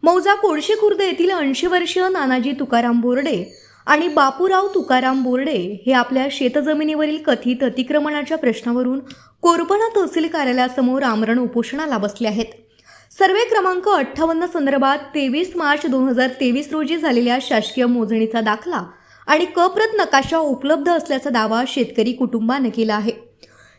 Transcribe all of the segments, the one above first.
मौजा कोळशी खुर्द येथील 80 वर्षीय नानाजी तुकाराम बोर्डे आणि बापूराव तुकाराम बोर्डे हे आपल्या शेतजमिनीवरील कथित अतिक्रमणाच्या प्रश्नावरून कोरपणा तहसील कार्यालयासमोर आमरण उपोषणाला बसले आहेत। सर्वे क्रमांक 58 संदर्भात 23 मार्च 2023 रोजी झालेल्या शासकीय मोजणीचा दाखला आणि कप्रत नकाशा उपलब्ध असल्याचा दावा शेतकरी कुटुंबाने केला आहे।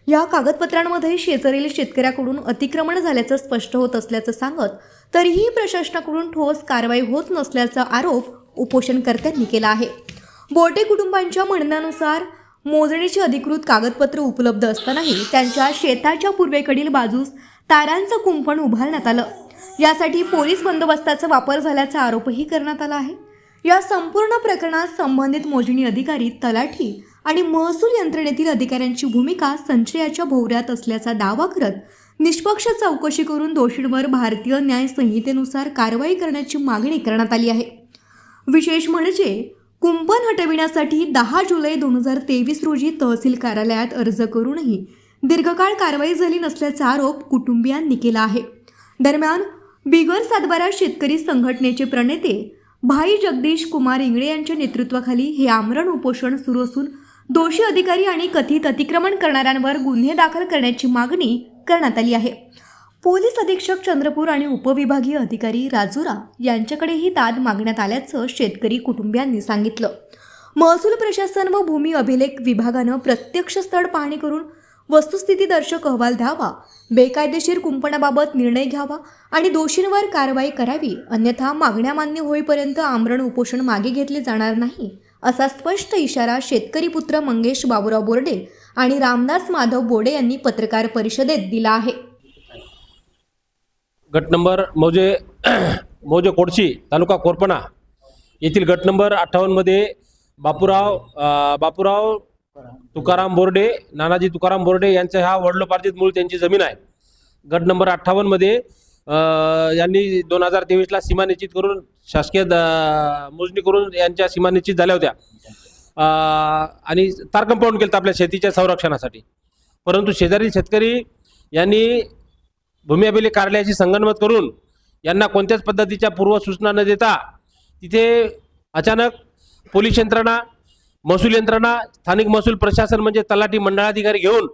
या कागदपत्रांमध्ये शेजारील शेतकऱ्याकडून अतिक्रमण झाल्याचं स्पष्ट होत असल्याचं सांगत तरीही प्रशासनाकडून ठोस कारवाई होत नसल्याचा आरोप उपोषणकर्त्यांनी केला आहे। बोर्डे कुटुंबांच्या म्हणण्यानुसार मोजणीची अधिकृत कागदपत्र उपलब्ध असतानाही त्यांच्या शेताच्या पूर्वेकडील बाजूस तारांचं कुंपण उभारण्यात आलं। यासाठी पोलीस बंदोबस्ताचा वापर झाल्याचा आरोपही करण्यात आला आहे। या संपूर्ण प्रकरणात संबंधित मोजणी अधिकारी, तलाठी आणि महसूल यंत्रणेतील अधिकाऱ्यांची भूमिका संशयाच्या भोवऱ्यात असल्याचा दावा करत निष्पक्ष चौकशी करून दोषींवर भारतीय न्याय संहितेनुसार कारवाई करण्याची मागणी करण्यात आली आहे। विशेष म्हणजे कुंपण हटविण्यासाठी 10 जुलै 2023 रोजी तहसील कार्यालयात अर्ज करूनही दीर्घकाळ कारवाई झाली नसल्याचा आरोप कुटुंबियांनी केला आहे। दरम्यान बिगर सातबारा शेतकरी संघटनेचे प्रणेते भाई जगदीश कुमार इंगळे यांच्या नेतृत्वाखाली हे आमरण उपोषण सुरू असून दोषी अधिकारी आणि कथित अतिक्रमण करणाऱ्यांवर गुन्हे दाखल करण्याची मागणी करण्यात आली आहे। पोलीस अधीक्षक चंद्रपूर आणि उपविभागीय अधिकारी राजुरा यांच्याकडेही दाद मागण्यात आल्याचं शेतकरी कुटुंबियांनी सांगितलं। महसूल प्रशासन व भूमी अभिलेख विभागानं प्रत्यक्ष स्थळ पाहणी करून वस्तुस्थितीदर्शक अहवाल द्यावा, बेकायदेशीर कुंपणाबाबत निर्णय घ्यावा आणि दोषींवर कारवाई करावी, अन्यथा मागण्या मान्य होईपर्यंत आमरण उपोषण मागे घेतले जाणार नाही, असा स्पष्ट इशारा शेतकरी पुत्र मंगेश बाबूराव बोर्डे आणि रामदास माधव बोर्डे यांनी पत्रकार परिषदेत दिला आहे। गट नंबर मौजे कोळशी तालुका कोरपणा येथील गट नंबर 58 मध्ये बापूराव तुकाराम बोर्डे, नानाजी तुकाराम बोर्डे यांचा हा वडिलोपार्जित मूळ त्यांची जमीन आहे। गट नंबर 58 मध्ये यांनी 2023 ला सीमा निश्चित करून शासकीय मोजणी करून यांच्या सीमा निश्चित झाल्या होत्या आणि तार कंपाऊंड केलं आपल्या शेतीच्या संरक्षणासाठी। परंतु शेजारील शेतकरी यांनी भूमी अभिलेख कार्यालयाची संगनमत करून यांना कोणत्याच पद्धतीच्या पूर्वसूचना न देता तिथे अचानक पोलीस यंत्रणा, महसूल यंत्रणा, स्थानिक महसूल प्रशासन म्हणजे तलाठी मंडळाधिकारी घेऊन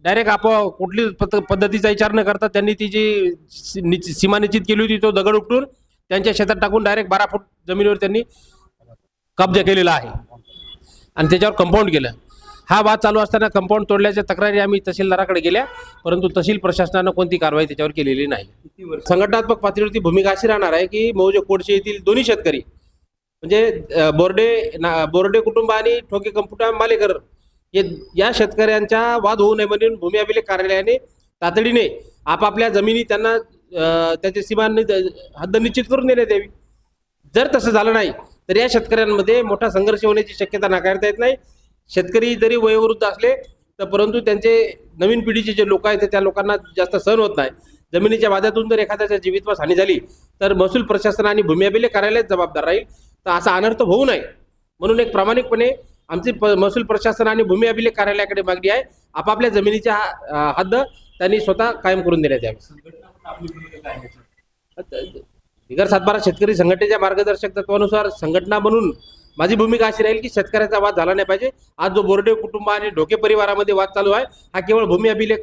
डायरेक्ट कुठली पद्धतीचा विचार न करता त्यांनी ती जी सीमा निश्चित केली होती तो दगड उपटून त्यांच्या शेतात टाकून डायरेक्ट 12 फूट जमिनीवर त्यांनी कब्जा केलेला आहे आणि त्याच्यावर कंपाऊंड केलं। हा वाद चालू असताना कंपाऊंड तोडल्याच्या तक्रारी आम्ही तहसीलदाराकडे गेल्या, परंतु तहसील प्रशासनानं कोणती कारवाई त्याच्यावर केलेली नाही। संघटनात्मक पातळीवरती भूमिका अशी राहणार आहे की मौजे कोळशी येथील दोन्ही शेतकरी म्हणजे बोर्डे कुटुंब आणि ठोके कम्प्युटर मालेकर या शेतकऱ्यांचा वाद होऊ नये म्हणून भूमी अभिलेख कार्यालयाने तातडीने आपापल्या जमिनी त्यांना त्याची सीमा हद्द निश्चित करून देण्यात यावी। जर तसं झालं नाही तर या शेतकऱ्यांमध्ये मोठा संघर्ष होण्याची शक्यता नाकारता येत नाही। शेतकरी जरी वयोवृद्ध असले तर परंतु त्यांचे नवीन पिढीचे जे लोक आहेत त्या लोकांना जास्त सहन होत नाही। जमिनीच्या वादातून जर एखाद्याच्या जीवितवास हानी झाली तर महसूल प्रशासन आणि भूमी अभिलेख कार्यालय जबाबदार राहील। तर असा अनर्थ होऊ नये म्हणून एक प्रामाणिकपणे आमची महसूल प्रशासन आणि भूमी अभिलेख कार्यालयाकडे मागणी आहे, आपापल्या जमिनीच्या हद्द त्यांनी स्वतः कायम करून देण्यात यावी। बिगर सातबारा शेतकरी संघटनेच्या मार्गदर्शक तत्वानुसार संघटना म्हणून माझी भूमिका अशी राहील की शेतकऱ्याचा वाद झाला नाही पाहिजे। आज जो बोर्डे कुटुंब आणि ढोके परिवारामध्ये वाद चालू आहे हा केवळ भूमी अभिलेख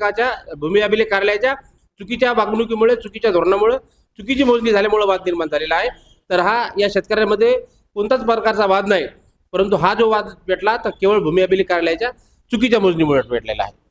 कार्यालयाच्या चुकीच्या वागणुकीमुळे, चुकीच्या धोरणामुळे, चुकीची मोजणी झाल्यामुळे वाद निर्माण झालेला आहे। तर हा या शेतकऱ्यांमध्ये कोणताच प्रकारचा वाद नाही, परंतु हा जो वाद भेटला तर केवळ भूमी अभिलेख कार्यालयाच्या चुकीच्या मोजणीमुळे भेटलेला आहे।